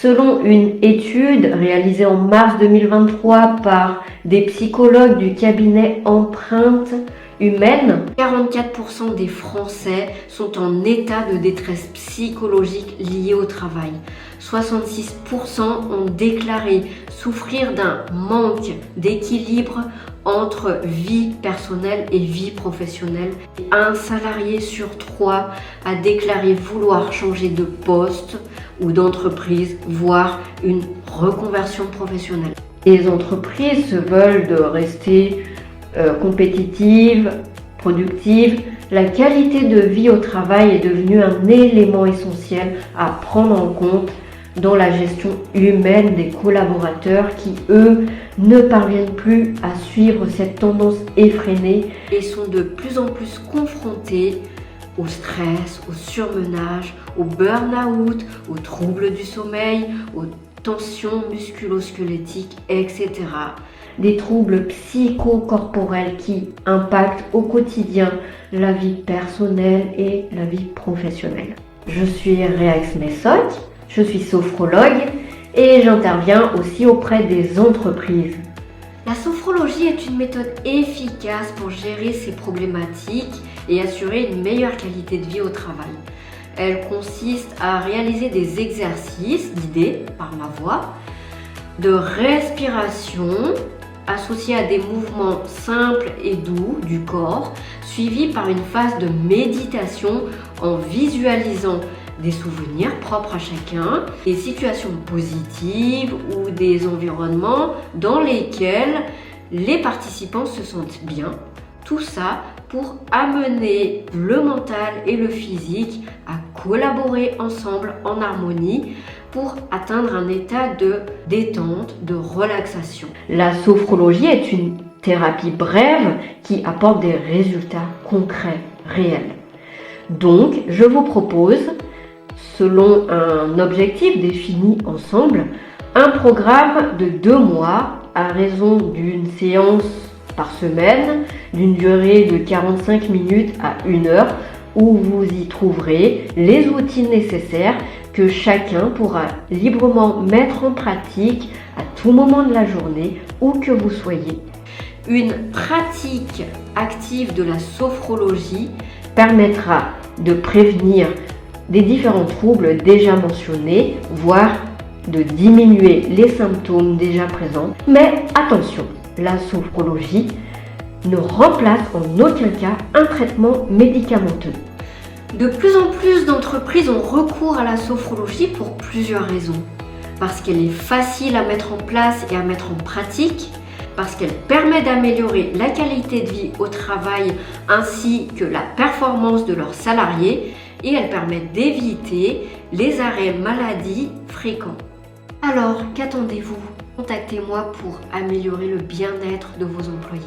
Selon une étude réalisée en mars 2023 par des psychologues du cabinet Empreinte Humaine, 44% des Français sont en état de détresse psychologique liée au travail. 66% ont déclaré souffrir d'un manque d'équilibre entre vie personnelle et vie professionnelle. Un salarié sur 3 a déclaré vouloir changer de poste ou d'entreprise, voire une reconversion professionnelle. Les entreprises se veulent de rester compétitives, productives. La qualité de vie au travail est devenue un élément essentiel à prendre en compte dans la gestion humaine des collaborateurs qui, eux, ne parviennent plus à suivre cette tendance effrénée et sont de plus en plus confrontés au stress, au surmenage, au burn-out, aux troubles du sommeil, aux tensions musculo-squelettiques, etc. Des troubles psychocorporels qui impactent au quotidien la vie personnelle et la vie professionnelle. Je suis Reax Messoc, je suis sophrologue et j'interviens aussi auprès des entreprises. La sophrologie est une méthode efficace pour gérer ces problématiques et assurer une meilleure qualité de vie au travail. Elle consiste à réaliser des exercices guidés par ma voix, de respiration associés à des mouvements simples et doux du corps, suivis par une phase de méditation en visualisant des souvenirs propres à chacun, des situations positives ou des environnements dans lesquels les participants se sentent bien. Tout ça pour amener le mental et le physique à collaborer ensemble en harmonie pour atteindre un état de détente, de relaxation. La sophrologie est une thérapie brève qui apporte des résultats concrets, réels. Donc, je vous propose, selon un objectif défini ensemble, un programme de 2 mois à raison d'une séance par semaine, d'une durée de 45 minutes à 1 heure, où vous y trouverez les outils nécessaires que chacun pourra librement mettre en pratique à tout moment de la journée, où que vous soyez. Une pratique active de la sophrologie permettra de prévenir des différents troubles déjà mentionnés, voire de diminuer les symptômes déjà présents. Mais attention, la sophrologie ne remplace en aucun cas un traitement médicamenteux. De plus en plus d'entreprises ont recours à la sophrologie pour plusieurs raisons. Parce qu'elle est facile à mettre en place et à mettre en pratique, parce qu'elle permet d'améliorer la qualité de vie au travail ainsi que la performance de leurs salariés, et elle permet d'éviter les arrêts maladie fréquents. Alors, qu'attendez-vous? Contactez-moi pour améliorer le bien-être de vos employés.